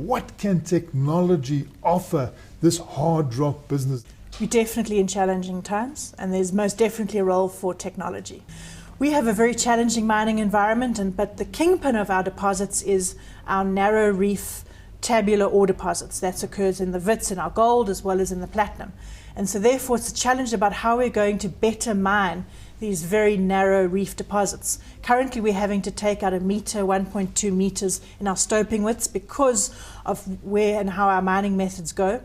What can technology offer this hard rock business? We're definitely in challenging times, and there's most definitely a role for technology. We have a very challenging mining environment, but the kingpin of our deposits is our narrow reef tabular ore deposits. That occurs in the Wits, in our gold, as well as in the platinum. And so therefore it's a challenge about how we're going to better mine these very narrow reef deposits. Currently we're having to take out 1 meter, 1.2 meters in our stoping widths because of where and how our mining methods go.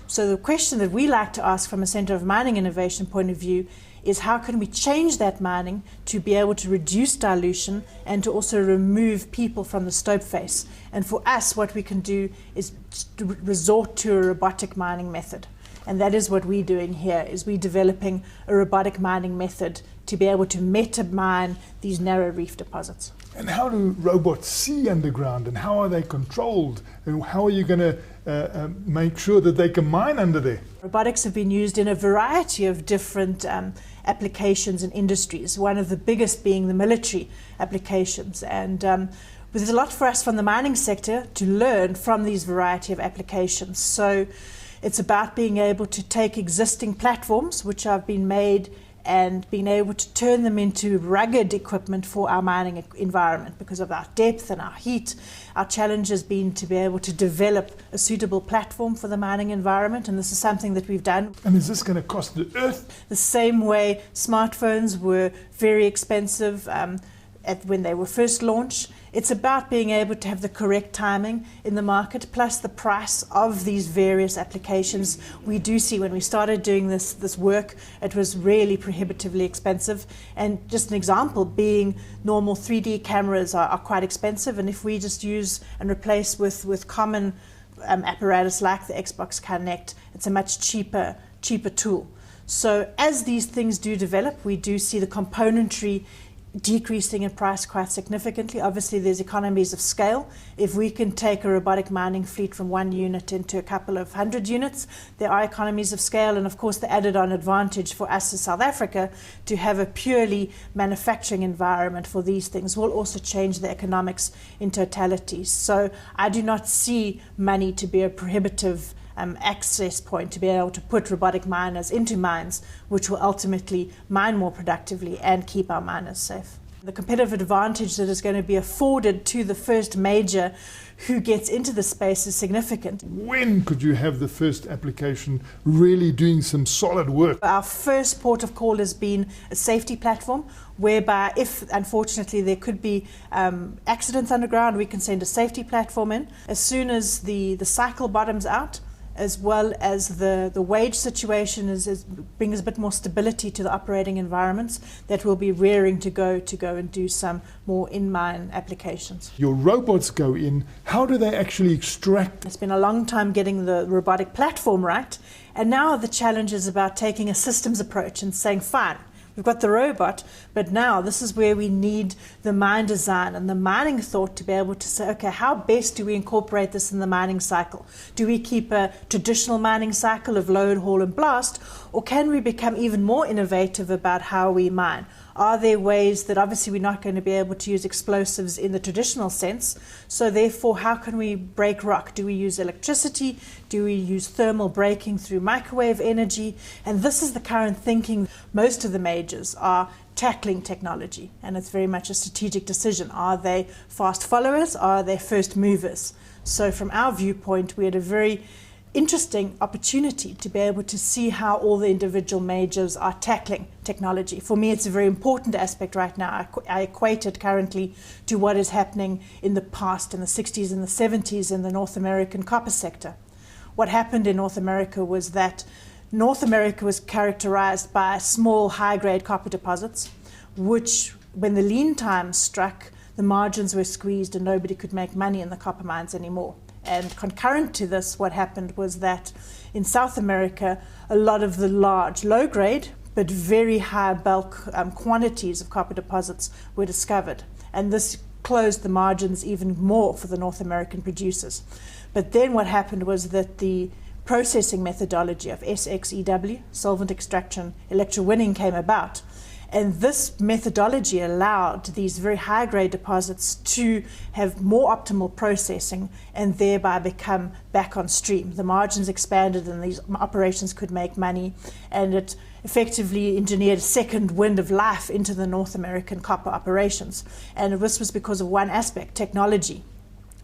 So the question that we like to ask from a Centre of Mining Innovation point of view is how can we change that mining to be able to reduce dilution and to also remove people from the stope face. And for us, what we can do is resort to a robotic mining method. And that is what we're doing here, is we're developing a robotic mining method to be able to meta-mine these narrow reef deposits. And how do robots see underground, and how are they controlled, and how are you going to make sure that they can mine under there? Robotics have been used in a variety of different applications and industries, one of the biggest being the military applications. And there's a lot for us from the mining sector to learn from these variety of applications. So it's about being able to take existing platforms which have been made and being able to turn them into rugged equipment for our mining environment because of our depth and our heat. Our challenge has been to be able to develop a suitable platform for the mining environment, and this is something that we've done. And is this going to cost the earth? The same way smartphones were very expensive when they were first launched. It's about being able to have the correct timing in the market, plus the price of these various applications. We do see when we started doing this work, it was really prohibitively expensive. And just an example being normal 3D cameras are quite expensive, and if we just use and replace with common apparatus like the Xbox Connect, it's a much cheaper tool. So as these things do develop, we do see the componentry decreasing in price quite significantly. Obviously there's economies of scale. If we can take a robotic mining fleet from 1 unit into a couple of 100 units, there are economies of scale, and of course the added on advantage for us as South Africa to have a purely manufacturing environment for these things will also change the economics in totality. So I do not see money to be a prohibitive access point to be able to put robotic miners into mines, which will ultimately mine more productively and keep our miners safe. The competitive advantage that is going to be afforded to the first major who gets into the space is significant. When could you have the first application really doing some solid work? Our first port of call has been a safety platform, whereby if unfortunately there could be accidents underground, we can send a safety platform in. As soon as the cycle bottoms out, as well as the wage situation brings a bit more stability to the operating environments, that will be rearing to go and do some more in-mine applications. Your robots go in, how do they actually extract? It's been a long time getting the robotic platform right, and now the challenge is about taking a systems approach and saying, fine, we've got the robot, but now this is where we need the mine design and the mining thought to be able to say, okay, how best do we incorporate this in the mining cycle? Do we keep a traditional mining cycle of load, haul and blast, or can we become even more innovative about how we mine? Are there ways that obviously we're not going to be able to use explosives in the traditional sense, so therefore how can we break rock? Do we use electricity? Do we use thermal braking through microwave energy? And this is the current thinking. Most of the majors are tackling technology, and it's very much a strategic decision. Are they fast followers? Are they first movers? So from our viewpoint, we had a very interesting opportunity to be able to see how all the individual majors are tackling technology. For me, it's a very important aspect right now. I equate it currently to what is happening in the past, in the 60s and the 70s in the North American copper sector. What happened in North America was that North America was characterized by small, high-grade copper deposits, which, when the lean times struck, the margins were squeezed and nobody could make money in the copper mines anymore. And concurrent to this, what happened was that in South America, a lot of the large, low-grade, but very high bulk quantities of copper deposits were discovered. And this closed the margins even more for the North American producers. But then what happened was that the processing methodology of SXEW, solvent extraction, electrowinning, came about. And this methodology allowed these very high-grade deposits to have more optimal processing and thereby become back on stream. The margins expanded and these operations could make money, and it effectively engineered a second wind of life into the North American copper operations. And this was because of one aspect, technology.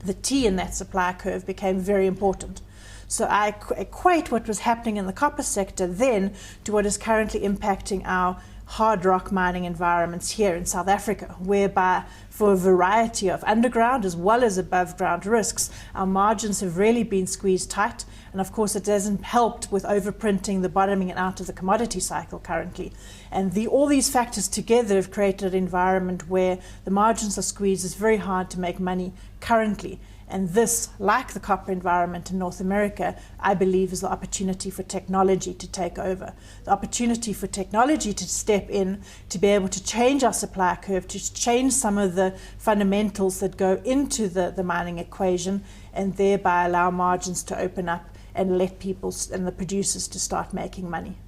The T in that supply curve became very important. So I equate what was happening in the copper sector then to what is currently impacting our hard rock mining environments here in South Africa, whereby for a variety of underground as well as above ground risks, our margins have really been squeezed tight. And of course it hasn't helped with overprinting, the bottoming out of the commodity cycle currently. And all these factors together have created an environment where the margins are squeezed. It's very hard to make money currently. And this, like the copper environment in North America, I believe is the opportunity for technology to take over. The opportunity for technology to step in, to be able to change our supply curve, to change some of the fundamentals that go into the mining equation, and thereby allow margins to open up and let people and the producers to start making money.